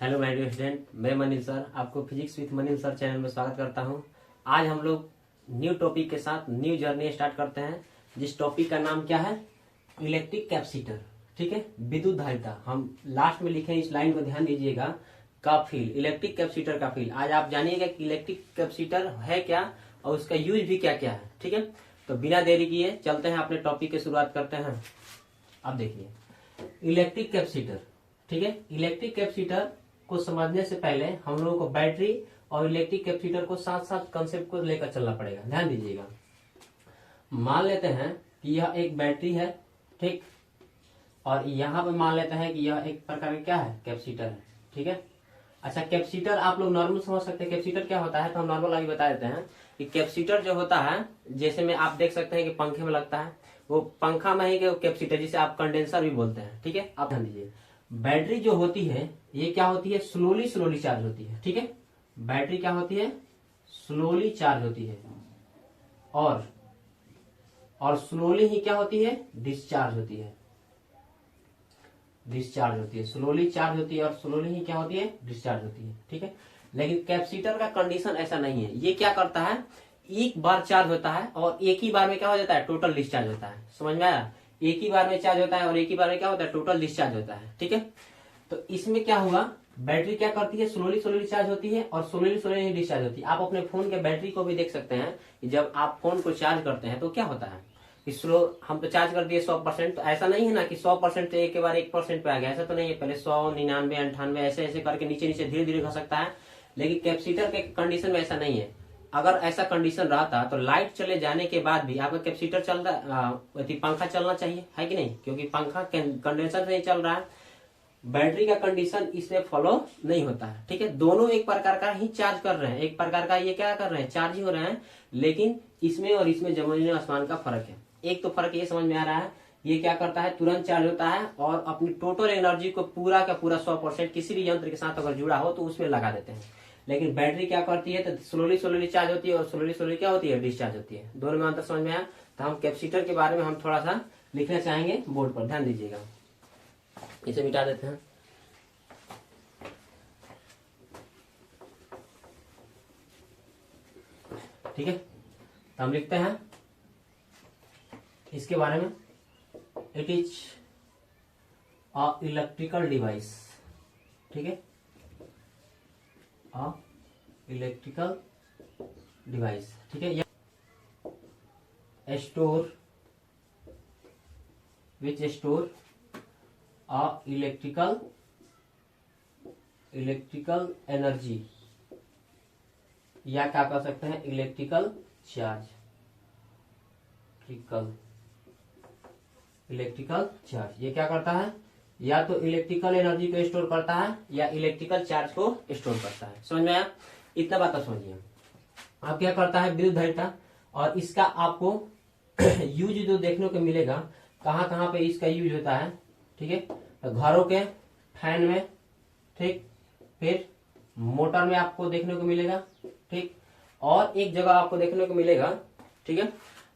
Hello my dear student, मैं मनील sir आपको physics with मनील sir channel में स्वागत करता हूं। आज हम लोग न्यू टॉपिक के साथ न्यू जर्नी स्टार्ट करते हैं, जिस टॉपिक का नाम क्या है? Electric capacitor. ठीक है, विद्युत धारिता। हम लास्ट में लिखे इस लाइन को ध्यान दीजिएगा, का फील्ड, इलेक्ट्रिक कैपेसिटर का फील्ड। आज आप जानिएगा कि इलेक्ट्रिक कैपेसिटर है क्या और उसका यूज भी क्या क्या है। ठीक है, तो बिना देरी किए चलते हैं अपने टॉपिक की शुरुआत करते हैं। अब देखिए इलेक्ट्रिक कैपेसिटर। ठीक है, इलेक्ट्रिक कैपेसिटर को समझने से पहले हम लोगों को बैटरी और इलेक्ट्रिक कैपेसिटर को साथ साथ कंसेप्ट को लेकर चलना पड़ेगा। ध्यान दीजिएगा, मान लेते हैं कि यह एक बैटरी है, ठीक, और यहाँ पे मान लेते हैं कि यह एक प्रकार का क्या है, कैपेसिटर है। ठीक है, अच्छा कैपेसिटर आप लोग नॉर्मल समझ सकते हैं कैपेसिटर क्या होता है, तो हम नॉर्मल अभी बता देते हैं कि कैपेसिटर जो होता है, जैसे में आप देख सकते हैं कि पंखे में लगता है, वो पंखा में ही कैपेसिटर, जिसे आप कंडेंसर भी बोलते हैं। ठीक है, आप ध्यान दीजिए, बैटरी जो होती है ये क्या होती है, स्लोली स्लोली चार्ज होती है। ठीक है, बैटरी क्या होती है, स्लोली चार्ज होती है, और स्लोली ही क्या होती है, डिस्चार्ज होती है। डिस्चार्ज होती है, स्लोली चार्ज होती है और स्लोली ही क्या होती है, डिस्चार्ज होती है। ठीक है, लेकिन कैपेसिटर का कंडीशन ऐसा नहीं है। ये क्या करता है, एक बार चार्ज होता है और एक ही बार में क्या हो जाता है, टोटल डिस्चार्ज होता है। समझ में आया? एक ही बार में चार्ज होता है और एक ही बार में क्या होता है, टोटल डिस्चार्ज होता है। ठीक है, तो इसमें क्या हुआ, बैटरी क्या करती है, स्लोली स्लोली चार्ज होती है और स्लोली स्लोली डिस्चार्ज होती है। आप अपने फोन के बैटरी को भी देख सकते हैं कि जब आप फोन को चार्ज करते हैं तो क्या होता है, स्लो, हम तो चार्ज कर दिए 100%, तो ऐसा नहीं है ना कि 100% एक के बार 1% पे आ गया, ऐसा तो नहीं है। पहले 100, 99, 98 ऐसे ऐसे करके नीचे नीचे धीरे धीरे घसकता है। लेकिन कैपेसिटर के कंडीशन में ऐसा नहीं है। अगर ऐसा कंडीशन रहता तो लाइट चले जाने के बाद भी आपका कैपेसिटर चल रहा, पंखा चलना चाहिए, है कि नहीं? क्योंकि पंखा कंडेंसर से ही चल रहा है। बैटरी का कंडीशन इसमें फॉलो नहीं होता है। ठीक है, दोनों एक प्रकार का ही चार्ज कर रहे हैं, एक प्रकार का ये क्या कर रहे हैं, चार्ज ही हो रहे हैं। लेकिन इसमें और इसमें जमीन आसमान का फर्क है। एक तो फर्क ये समझ में आ रहा है, ये क्या करता है, तुरंत चार्ज होता है और अपनी टोटल एनर्जी को पूरा का पूरा 100% किसी भी यंत्र के साथ अगर जुड़ा हो तो उसमें लगा देते हैं। लेकिन बैटरी क्या करती है, तो स्लोली स्लोली चार्ज होती है और स्लोली स्लोली क्या होती है, डिस्चार्ज होती है। दोनों में अंतर समझ में आया? तो हम कैपेसिटर के बारे में हम थोड़ा सा लिखना चाहेंगे बोर्ड पर, ध्यान दीजिएगा। इसे मिटा देते हैं। ठीक है, तो हम लिखते हैं इसके बारे में, it is a electrical device. ठीक है, अ इलेक्ट्रिकल डिवाइस। ठीक है, स्टोर विच स्टोर अ इलेक्ट्रिकल एनर्जी, या क्या कर सकते हैं, इलेक्ट्रिकल चार्ज। इलेक्ट्रिकल चार्ज ये क्या करता है, या तो इलेक्ट्रिकल एनर्जी को स्टोर करता है या इलेक्ट्रिकल चार्ज को स्टोर करता है। समझ में आया? इतना बात तो समझिए। अब क्या करता है, विद्युत धारिता, और इसका आपको यूज जो देखने को मिलेगा, कहाँ कहाँ पे इसका यूज होता है। ठीक है, तो घरों के फैन में, ठीक, फिर मोटर में आपको देखने को मिलेगा। ठीक, और एक जगह आपको देखने को मिलेगा, ठीक है,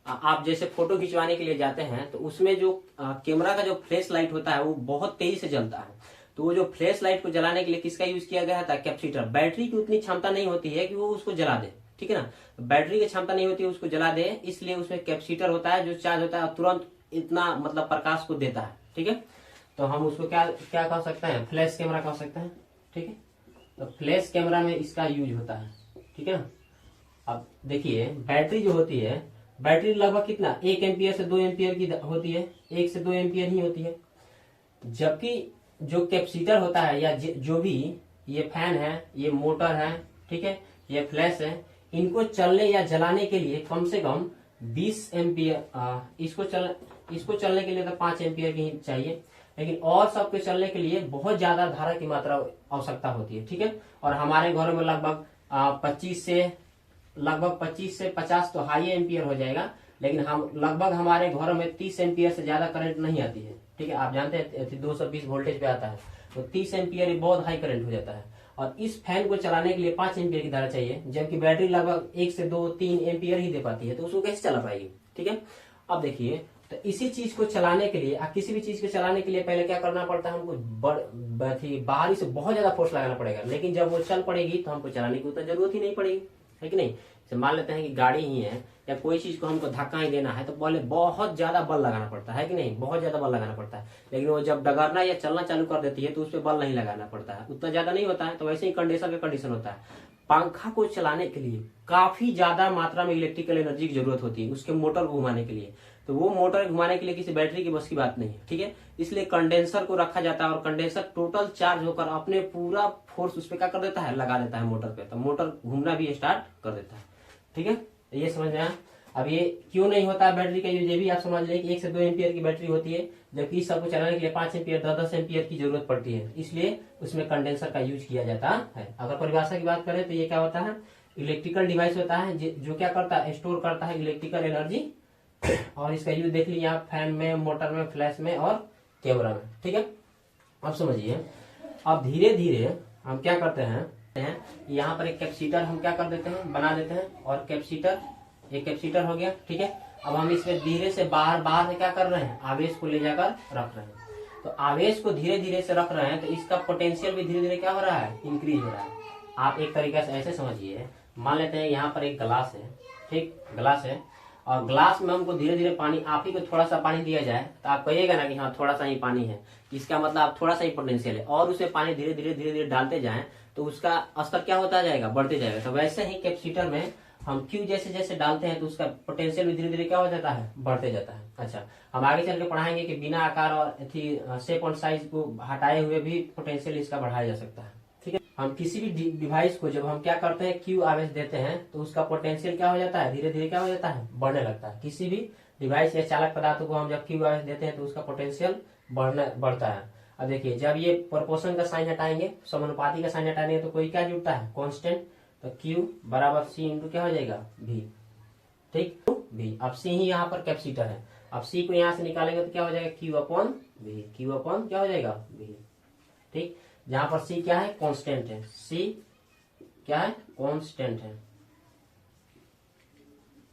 आप जैसे फोटो खिंचवाने के लिए जाते हैं तो उसमें जो कैमरा का जो फ्लैश लाइट होता है वो बहुत तेजी से जलता है। तो वो जो फ्लैश लाइट को जलाने के लिए किसका यूज किया गया था, कैपेसिटर। बैटरी की उतनी क्षमता नहीं होती है कि वो उसको जला दे, ठीक है ना, बैटरी की क्षमता नहीं होती है उसको जला दे, इसलिए उसमें कैपेसिटर होता है जो चार्ज होता है तुरंत इतना मतलब प्रकाश को देता है। ठीक है, तो हम उसको क्या क्या कह सकते हैं, फ्लैश कैमरा कह सकते हैं। ठीक है, तो फ्लैश कैमरा में इसका यूज होता है। ठीक है ना, अब देखिए बैटरी जो होती है, बैटरी लगभग कितना, 1 एम्पियर से 2 एम्पियर की होती है, 1 से 2 एम्पियर ही होती है। जबकि जो कैपेसिटर होता है, या जो भी ये फैन है, ये मोटर है, ठीक है, ये फ्लैश है, इनको चलने या जलाने के लिए कम से कम 20 एम्पियर, इसको चलने के लिए तो 5 एम्पियर की ही चाहिए, लेकिन और सबके चलने के लिए बहुत ज्यादा धारा की मात्रा आवश्यकता होती है। ठीक है, और हमारे घरों में लगभग 25 से 50 तो हाई एम्पियर हो जाएगा, लेकिन हम लगभग हमारे घरों में 30 एम्पियर से ज्यादा करंट नहीं आती है। ठीक है, आप जानते हैं 220 वोल्टेज पे आता है, तो 30 एम्पियर बहुत हाई करंट हो जाता है। और इस फैन को चलाने के लिए 5 एम्पियर की धारा चाहिए, जबकि बैटरी लगभग 1 से 2, 3 एम्पियर ही दे पाती है, तो उसको कैसे चला पाएगी। ठीक है, अब देखिए तो इसी चीज को चलाने के लिए, किसी भी चीज को चलाने के लिए पहले क्या करना पड़ता है, हमको बाहरी से बहुत ज्यादा फोर्स लगाना पड़ेगा, लेकिन जब वो चल पड़ेगी तो हमको चलाने की उतना जरूरत ही नहीं पड़ेगी, है कि नहीं। जैसे मान लेते हैं कि गाड़ी ही है या कोई चीज को हमको धक्का ही देना है तो पहले बहुत ज्यादा बल लगाना पड़ता है कि नहीं, बहुत ज्यादा बल लगाना पड़ता है। लेकिन वो जब डगरना या चलना चालू कर देती है तो उस पर बल नहीं लगाना पड़ता है, उतना ज्यादा नहीं होता है। तो वैसे ही कंडेंसर का कंडीशन होता है। पंखा को चलाने के लिए काफी ज्यादा मात्रा में इलेक्ट्रिकल एनर्जी की जरूरत होती है उसके मोटर को घुमाने के लिए। तो वो मोटर घुमाने के लिए किसी बैटरी की बस की बात नहीं है, ठीक है। इसलिए कंडेंसर को रखा जाता है और कंडेंसर टोटल चार्ज होकर अपने पूरा फोर्स उस पर क्या कर देता है, लगा देता है मोटर पे, तो मोटर घूमना भी स्टार्ट कर देता है, ठीक है। ये समझ में आया। अब ये क्यों नहीं होता है बैटरी का यूज, ये भी आप समझ लें कि 1 से 2 एम्पियर की बैटरी होती है, जबकि इस सबको चलाने के लिए 5 एम्पियर 10 एम्पियर की जरूरत पड़ती है, इसलिए उसमें कंडेंसर का यूज किया जाता है। अगर परिभाषा की बात करें तो ये क्या होता है, इलेक्ट्रिकल डिवाइस होता है जो क्या करता है, स्टोर करता है इलेक्ट्रिकल एनर्जी। और इसका यूज देख लीजिए आप फैन में, मोटर में, फ्लैश में और कैमरा में, ठीक है। अब समझिए, अब धीरे धीरे हम क्या करते हैं, यहाँ पर एक कैपेसिटर हम क्या कर देते हैं, बना देते हैं, और कैपेसिटर, एक कैपेसिटर हो गया, ठीक है। अब हम इसमें धीरे से बाहर बाहर से क्या कर रहे हैं, आवेश को ले जाकर रख रहे हैं। तो आवेश को धीरे धीरे से रख रहे हैं तो इसका पोटेंशियल भी धीरे धीरे क्या हो रहा है, इंक्रीज हो रहा है। आप एक तरीके से ऐसे समझिए, मान लेते हैं यहाँ पर एक गिलास है, ठीक, गिलास है, और ग्लास में हमको धीरे धीरे पानी, आप ही को थोड़ा सा पानी दिया जाए तो आप कहिएगा ना कि हाँ थोड़ा सा ही पानी है, इसका मतलब आप थोड़ा सा ही पोटेंशियल है, और उसमें पानी धीरे धीरे डालते जाएं तो उसका स्तर क्या होता जाएगा, बढ़ते जाएगा। तो वैसे ही कैपेसिटर में हम क्यू जैसे जैसे डालते हैं तो उसका पोटेंशियल भी धीरे धीरे क्या हो जाता है, बढ़ते जाता है। अच्छा, हम आगे चल के पढ़ाएंगे कि बिना आकार और शेप और साइज को हटाए हुए भी पोटेंशियल इसका बढ़ाया जा सकता है, ठीक है। हम किसी भी डिवाइस को जब हम क्या करते हैं, क्यू आवेश देते हैं तो उसका पोटेंशियल क्या हो जाता है, धीरे धीरे क्या हो जाता है, बढ़ने लगता है। किसी भी डिवाइस या चालक पदार्थों को हम जब क्यू आवेश देते हैं तो उसका पोटेंशियल बढ़ता है। अब देखिए, जब ये प्रोपोर्शन का साइन हटाएंगे, समानुपाती का साइन हटाएंगे तो कोई क्या जुड़ता है, कांस्टेंट। तो Q बराबर C इंटू क्या हो जाएगा, V, ठीक, V। अब C ही यहाँ पर कैपेसिटर है, अब C को यहाँ से निकालेंगे तो क्या हो जाएगा, Q upon V, Q upon क्या हो जाएगा, V, ठीक। जहां पर C क्या है, कांस्टेंट है, C क्या है, कांस्टेंट है,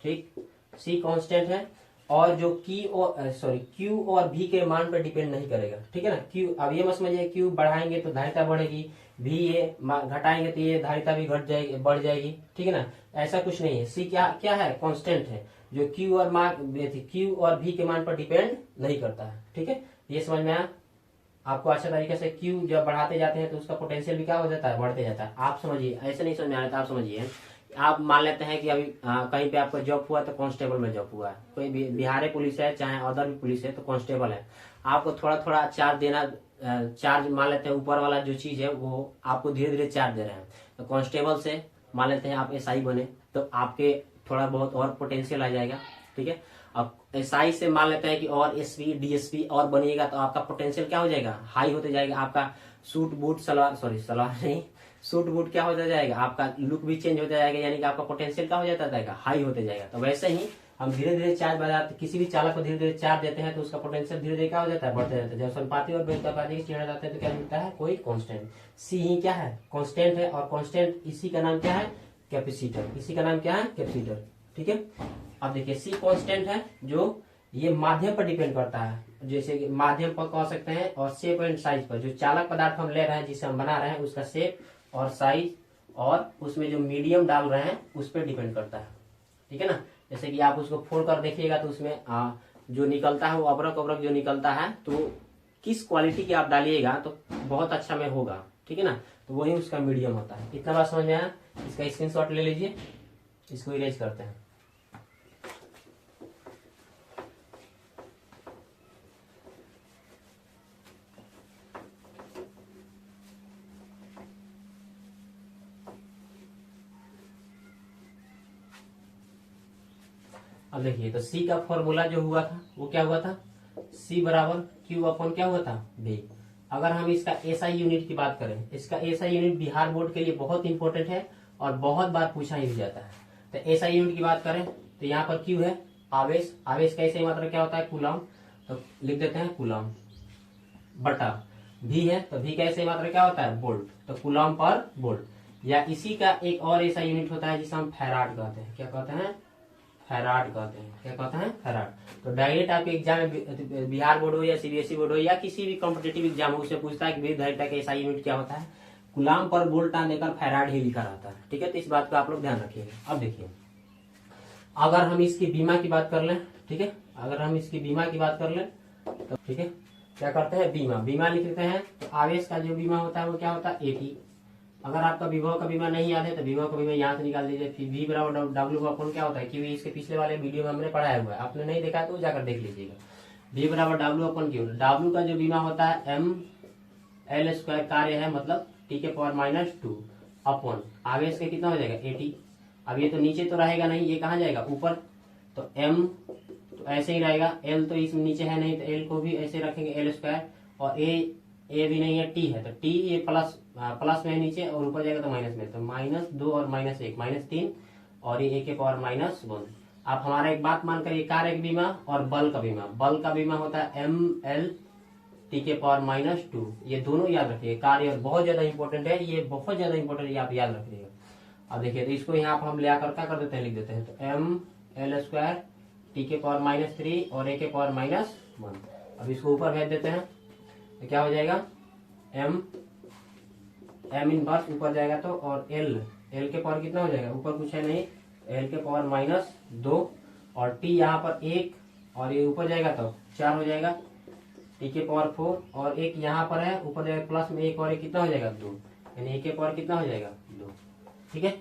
ठीक, C कांस्टेंट है। और जो Q और V के मान पर डिपेंड नहीं करेगा, ठीक है ना। Q, अब ये मत समझिए Q बढ़ाएंगे तो धारिता बढ़ेगी, V ये घटाएंगे तो ये धारिता भी घट जाएगी, बढ़ जाएगी, ठीक है ना। ऐसा कुछ नहीं है, C क्या क्या है, कांस्टेंट है, जो Q और V के मान पर डिपेंड नहीं करता है, ठीक है। ये समझ में आया आपको अच्छा तरीके से। Q जब बढ़ाते जाते हैं तो उसका पोटेंशियल भी क्या हो जाता है, बढ़ते जाता है। आप समझिए, ऐसे नहीं समझ में आ रहा था, आप समझिए। आप मान लेते हैं कि अभी कहीं पे आपका जॉब हुआ तो कांस्टेबल में जॉब हुआ है, कोई भी बिहार पुलिस है चाहे अदर भी पुलिस है तो कांस्टेबल है। आपको थोड़ा थोड़ा चार्ज देना, चार्ज मान लेते हैं ऊपर वाला जो चीज है वो आपको धीरे धीरे चार्ज दे रहे हैं। तो कांस्टेबल से मान लेते हैं आप SI बने तो आपके थोड़ा बहुत और पोटेंशियल आ जाएगा, ठीक है। अब SI से मान लेते हैं कि और SP DSP और बनिएगा तो आपका पोटेंशियल क्या हो जाएगा, हाई होते जाएगा। आपका सूट बूट सलवार नहीं, सूट बूट क्या होता जाएगा, आपका लुक भी चेंज होता जाएगा, यानी कि आपका पोटेंशियल क्या हो जाता जाएगा, हाई होते जाएगा। तो वैसे ही हम धीरे धीरे चार्ज बढ़ाते, किसी भी चालक को धीरे धीरे चार्ज देते हैं तो उसका पोटेंशियल धीरे धीरे क्या हो जाता है, बढ़ते जाता है। जब समानुपाती और व्युत्क्रमानुपाती की श्रेणी जाते हैं तो क्या मिलता है, कोई कांस्टेंट। C ही क्या है, कांस्टेंट है, और कांस्टेंट इसी का नाम क्या है, कैपेसिटर, इसी का नाम क्या है, कैपेसिटर, ठीक है। अब देखिए C कांस्टेंट है, जो ये माध्यम पर डिपेंड करता है, जैसे कि माध्यम पर कह सकते हैं, और शेप एंड साइज पर, जो चालक पदार्थ हम ले रहे हैं जिसे हम बना रहे हैं उसका शेप और साइज और उसमें जो मीडियम डाल रहे हैं उस पर डिपेंड करता है, ठीक है ना। जैसे कि आप उसको फोड़ कर देखिएगा तो उसमें जो निकलता है वो अबरक अबरक जो निकलता है, तो किस क्वालिटी की आप डालिएगा तो बहुत अच्छा में होगा, ठीक है ना। तो वही उसका मीडियम होता है। इतना बात समझ में आया, इसका स्क्रीनशॉट ले लीजिए, इसको इरेज करते हैं। अब देखिए, तो C का फॉर्मूला जो हुआ था वो क्या हुआ था, C बराबर Q अपॉन क्या हुआ था, V। अगर हम इसका SI यूनिट की बात करें, इसका SI यूनिट बिहार बोर्ड के लिए बहुत इंपॉर्टेंट है और बहुत बार पूछा ही जाता है। तो SI यूनिट की बात करें तो यहाँ पर Q है आवेश, आवेश का SI मात्रा क्या होता है, कूलम, तो लिख देते हैं कूलम, बटा V है तो V का SI मात्रा क्या होता है, वोल्ट, तो कूलम पर वोल्ट। या इसी का एक और ऐसा यूनिट होता है जिसे हम फैराड कहते हैं, क्या कहते हैं, फैराड कहते हैं। क्या कहते हैं? फैराड। तो डायरेक्ट आपके एग्जाम में बिहार बोर्ड हो या सीबीएसई बोर्ड हो या किसी भी कॉम्पिटेटिव एग्जाम हो, उससे पूछता है कि विद्युत धारिता का एसआई यूनिट क्या होता है, कूलाम पर वोल्ट देकर फैराड ही लिखा रहता है। ठीक है, तो इस बात का आप लोग ध्यान रखिएगा। अब देखिए, अगर हम इसकी बीमा की बात कर लें, ठीक है, अगर हम इसकी बीमा की बात कर लें तो ठीक है, क्या करते हैं, बीमा, बीमा लिख लेते हैं। तो आवेश का जो बीमा होता है वो क्या होता है, एटी। अगर आपका विभव का बीमा नहीं याद है तो विभव का बीमा यहाँ से निकाल दीजिए। फिर V बराबर डब्ल्यू का अपन क्या होता है, क्योंकि इसके पिछले वाले वीडियो में हमने पढ़ाया हुआ है, आपने नहीं देखा है तो जाकर देख लीजिएगा। V बराबर डब्ल्यू अपन क्यू, डब्ल्यू का जो बीमा होता है एम एल स्क्वायर कार्य है, मतलब टी के पावर -2 अपन आवेश के कितना हो जाएगा, 80। अब ये तो नीचे तो रहेगा नहीं, ये कहाँ जाएगा, ऊपर। तो एम तो ऐसे ही रहेगा, एल तो इसमें नीचे है नहीं, तो एल को भी ऐसे रखेंगे एल स्क्वायर, और ए भी नहीं है, टी है, तो टी ये प्लस में है नीचे, और ऊपर जाएगा तो माइनस में, तो -2 और -1 -3, और ये ए के पावर -1। आप हमारा एक बात मानकर, ये कार्य बीमा और बल का बीमा, बल का बीमा होता है एम एल टी के पावर -2, ये दोनों याद रखिए। कार्य और बहुत ज्यादा इंपॉर्टेंट है, ये बहुत ज्यादा इंपॉर्टेंट है, आप याद रखिएगा। अब देखिए, तो इसको यहाँ पर हम ले आकर क्या कर देते हैं, लिख देते हैं, तो एम एल स्क्वायर टी के पावर -3 और ए के पावर -1। अब इसको ऊपर भेज देते हैं, तो क्या हो जाएगा, एम इनवर्स ऊपर जाएगा तो, और एल के पावर कितना हो जाएगा, ऊपर कुछ है नहीं, एल के पावर -2, और टी यहाँ पर 1, और ये ऊपर जाएगा तो 4 हो जाएगा, टी के पावर 4, और एक यहाँ पर है, ऊपर जाएगा प्लस में 1, और एक कितना हो जाएगा, 2, यानी ए के पावर कितना हो जाएगा, 2। ठीक है,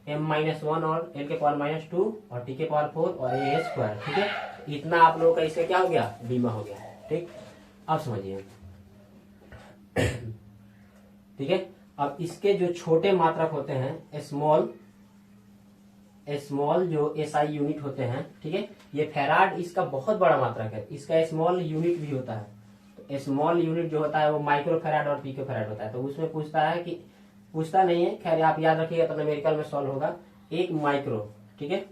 m-1 और l के पावर -2 और t के पावर 4 और a स्क्वायर। ठीक है, इतना आप लोगों का इसका क्या हो गया, बीमा हो गया। ठीक, अब समझिए। ठीक है, अब इसके जो छोटे मात्रक होते हैं, स्मॉल जो एसआई यूनिट होते हैं, ठीक है, ये फैराड इसका बहुत बड़ा मात्रक है, इसका स्मॉल यूनिट भी होता है। तो स्मॉल यूनिट जो होता है वो माइक्रो फैराड और पिको फैराड होता है। तो उसमें पूछता नहीं है, खैर आप याद रखिएगा तो न्यूमेरिकल में सॉल्व होगा। एक माइक्रो, ठीक है,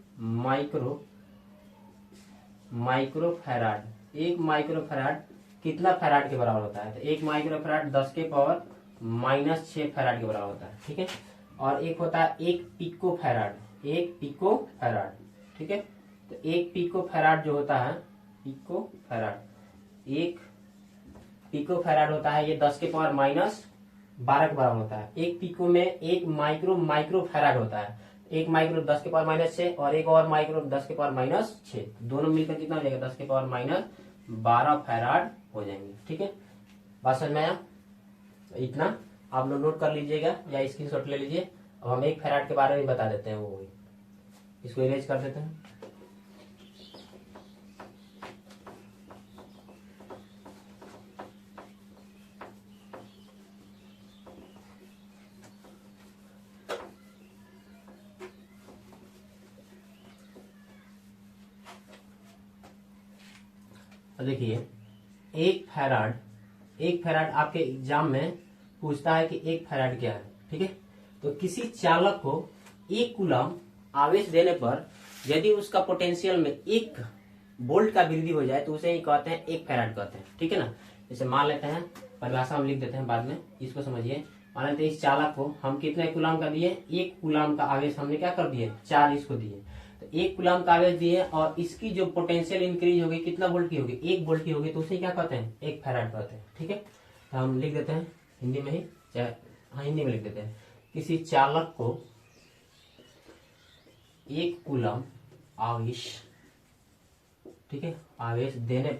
माइक्रो फैराड, एक माइक्रो फैराड कितना फैराड के बराबर होता है, तो एक माइक्रो फैराड 10 के पावर -6 फैराड के बराबर होता है। ठीक है, और एक होता है एक पिको फैराड, ठीक है, तो एक पिको फैराड जो होता है, एक पिको फैराड होता है, ये 10 के पावर -12 के बराबर होता है। एक पिको में एक माइक्रो फैराड होता है, एक माइक्रो 10 के पावर -6 और एक और माइक्रो 10 के पावर -6, दोनों मिलकर कितना हो जाएगा, 10 के पावर -12 फैराड हो जाएंगे। ठीक है, बात समझ में आया? इतना आप लोग नोट कर लीजिएगा या स्क्रीनशॉट ले लीजिए। अब हम एक फैराड के बारे में बता देते हैं, वो इसको इरेज कर देते हैं। देखिए, एक फैराड आपके एग्जाम में पूछता है कि एक फैराड क्या है। ठीक है, तो किसी चालक को 1 कूलम आवेश देने पर यदि उसका पोटेंशियल में 1 वोल्ट का वृद्धि हो जाए तो उसे ही कहते हैं 1 फैराड कहते हैं। ठीक है ना, जैसे मान लेते हैं, परिभाषा हम लिख देते हैं बाद में, इसको समझिए। मान लेते हैं इस चालक को हम कितने कूलम का दिए, 1 कूलम का आवेश हमने क्या कर दिए, 4 इसको दिए, तो 1 कूलम का आवेश दिए, और इसकी जो पोटेंशियल इंक्रीज होगी कितना वोल्ट की होगी, 1 वोल्ट की होगी, तो उसे क्या कहते हैं, 1 फैराड कहते हैं। ठीक है, तो हम लिख देते हैं हिंदी में ही, हिंदी में लिख देते हैं, किसी चालक को 1 कूलम आवेश, ठीक है, आवेश देने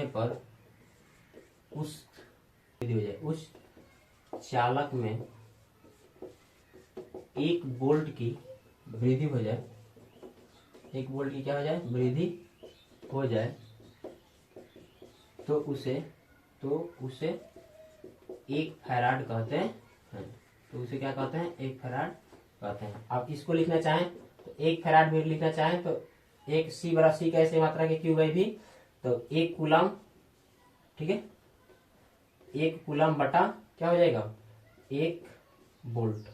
पर उस चालक में 1 वोल्ट की वृद्धि हो जाए, 1 वोल्ट की क्या हो जाए, वृद्धि हो जाए, तो उसे 1 फैराड कहते हैं। तो उसे क्या कहते हैं, 1 फैराड कहते हैं। आप इसको लिखना चाहें तो 1 फैराड भी लिखना चाहें तो 1 C बराबर C कैसे मात्रा के क्यू बाई भी, तो 1 कूलम, ठीक है, 1 कूलम बटा क्या हो जाएगा, 1 वोल्ट।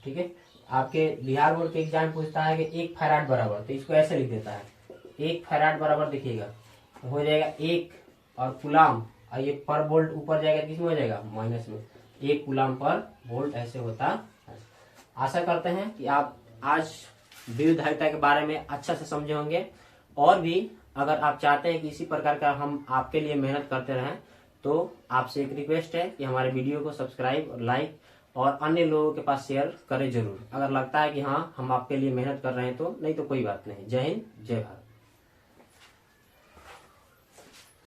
ठीक है, आपके बिहार बोर्ड के एग्जाम पूछता है कि 1 फैराड बराबर, तो इसको ऐसे लिख देता है, 1 फैराड बराबर देखिएगा तो हो जाएगा 1 और कूलम, और ये पर वोल्ट ऊपर जाएगा, किसमें हो जाएगा, माइनस में, 1 कूलम पर वोल्ट ऐसे होता है। आशा करते हैं कि आप आज विद्युत धारिता के बारे में अच्छा से समझे होंगे। और भी अगर आप चाहते हैं कि इसी प्रकार का हम आपके लिए मेहनत करते रहें तो आपसे एक रिक्वेस्ट है कि हमारे वीडियो को सब्सक्राइब और लाइक और अन्य लोगों के पास शेयर करें जरूर, अगर लगता है कि हाँ हम आपके लिए मेहनत कर रहे हैं तो। नहीं तो कोई बात नहीं। जय हिंद, जय भारत।